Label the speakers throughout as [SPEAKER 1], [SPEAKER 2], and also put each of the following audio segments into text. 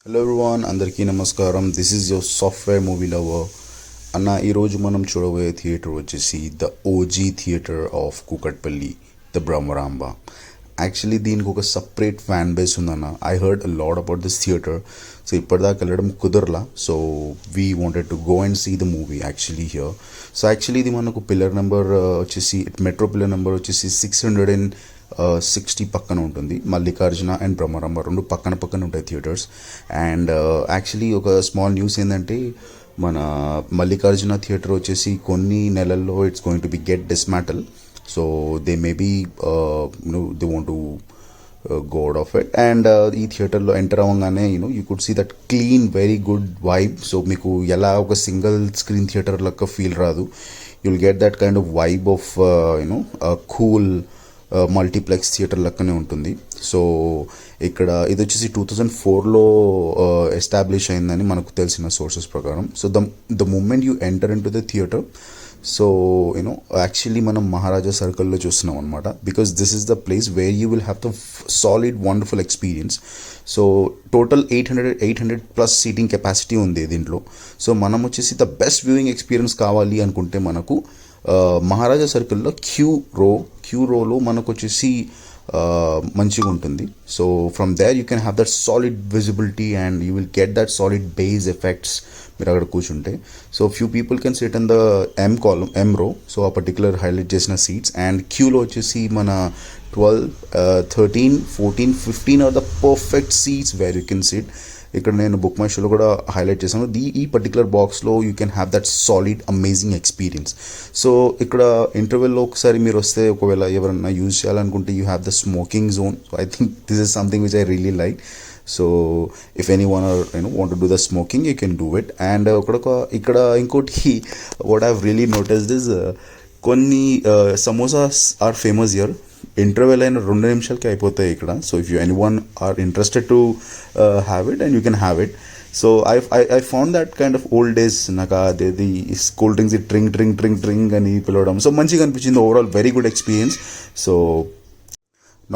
[SPEAKER 1] Hello everyone, అందరికీ నమస్కారం. This is your software movie lover అన్న. ఈరోజు మనం చూడబోయే థియేటర్ వచ్చేసి the OG theatre of Kukatpally, the Brahmaramba. Actually దీనికి ఒక సపరేట్ ఫ్యాన్ బేస్ ఉందన్న. I heard a lot about this theatre. So ఇప్పటిదాకా వెళ్ళడం కుదరలా. So we wanted to go and see the movie actually here. So actually ఇది మనకు pillar number వచ్చేసి metro pillar number వచ్చేసి 660 పక్కన ఉంటుంది. మల్లికార్జున అండ్ బ్రహ్మరాంబ రెండు పక్కన పక్కన ఉంటాయి థియేటర్స్. అండ్ యాక్చువల్లీ ఒక స్మాల్ న్యూస్ ఏంటంటే, మన మల్లికార్జున థియేటర్ వచ్చేసి కొన్ని నెలల్లో it's going to be get dismantle. So they may be they want to go out of it. And ఈ థియేటర్లో ఎంటర్ అవ్వగానే you could see that clean very good vibe. So మీకు ఎలా ఒక సింగిల్ స్క్రీన్ థియేటర్ లెక్క feel రాదు. You'll get that kind of vibe of cool multiplex theatre లెక్కనే ఉంటుంది. సో ఇక్కడ ఇది వచ్చేసి 2004లో ఎస్టాబ్లిష్ అయిందని మనకు తెలిసిన సోర్సెస్ ప్రకారం. So the moment you enter into the theatre, so actually మనం మహారాజా సర్కిల్లో చూస్తున్నాం అనమాట. Because this is the place where you will have the solid wonderful experience. So total 800 plus seating capacity ఉంది దీంట్లో. సో మనం వచ్చేసి the best viewing experience కావాలి అనుకుంటే మనకు మహారాజా సర్కిల్లో క్యూ రోలో మనకు వచ్చేసి మంచిగా ఉంటుంది. So from there you can have that solid visibility and you will get that solid bass effects మీరు అక్కడ కూర్చుంటే. So few people can sit in the M row. So ఆ పర్టికులర్ హైలైట్ చేసిన సీట్స్. అండ్ క్యూలో వచ్చేసి మన 12, 13, 14, 15 are the perfect seats where you can sit. ఇక్కడ నేను బుక్ మై షోలో కూడా హైలైట్ చేశాను. ఈ పర్టికులర్ బాక్స్లో you can have that solid amazing experience. So ఇక్కడ ఇంటర్వెల్లో ఒకసారి మీరు వస్తే, ఒకవేళ ఎవరన్నా యూజ్ చేయాలనుకుంటే, you have the smoking zone. So I think this is something which I really like. So if anyone want to do the smoking, you can do it. And ఇక్కడ ఇంకోటి what have really noticed is, కొన్ని samosas are famous here. Interval అయిన 2 నిమిషాలకి అయిపోతాయి ఇక్కడ. So if you any one or interested to have it and you can have it. So I found that kind of old days. నాకు అదేది cool drinks drink అని పిలవడం so మంచిగా అనిపించింది. Overall very good experience. So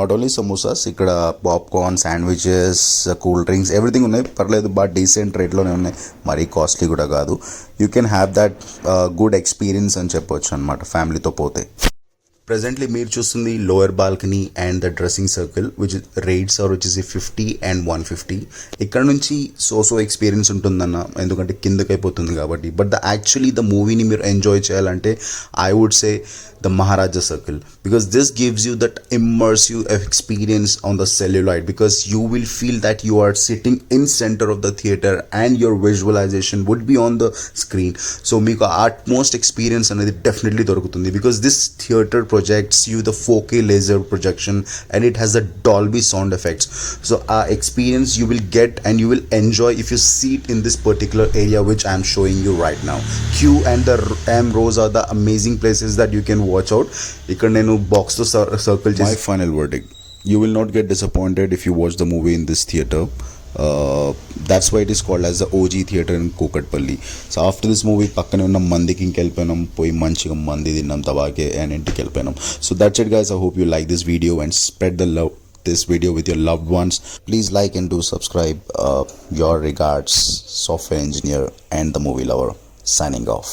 [SPEAKER 1] not only samosas, ఇక్కడ popcorn, sandwiches, cool drinks, everything ఉన్నాయి. పర్లేదు, బాగా డీసెంట్ రేట్లోనే ఉన్నాయి. మరీ కాస్ట్లీ కూడా కాదు. You can have that good experience అని చెప్పొచ్చు అనమాట ఫ్యామిలీతో పోతే. ప్రెజెంట్లీ మీరు చూస్తుంది lower balcony and the dressing circle, which rates are వచ్చేసి 50 and 150. ఇక్కడ నుంచి సో ఎక్స్పీరియన్స్ ఉంటుందన్న, ఎందుకంటే కిందకి అయిపోతుంది కాబట్టి. బట్ యాక్చువల్లీ ద మూవీని మీరు ఎంజాయ్ చేయాలంటే I would say the Maharaja Circle, because this gives you that immersive experience on the celluloid, because you will feel that you are sitting in center of the theater and your visualization would be on the screen. So meeku utmost experience anedi definitely dorukutundi, because this theater projects you the 4K laser projection and it has the Dolby sound effects. So experience you will get and you will enjoy if you sit in this particular area which I am showing you right now. Q and the M rows are the amazing places that you can watch out. ఇక్కడ నేను box తో circle చేసి, my final verdict, you will not get disappointed if you watch the movie in this theatre. That's why it is called as the OG theatre in Kukatpally. So after this movie పక్కనే ఉన్న మందికి ఇంకెళ్ళిపోయినాం, పోయి మంచిగా మంది తిన్నాం, తబాకే and ఇంటికి వెళ్ళిపోయినాం. So that's it guys. I hope you like this video and spread the love this video with your loved ones. Please like and do subscribe. Your regards, software engineer and the movie lover, signing off.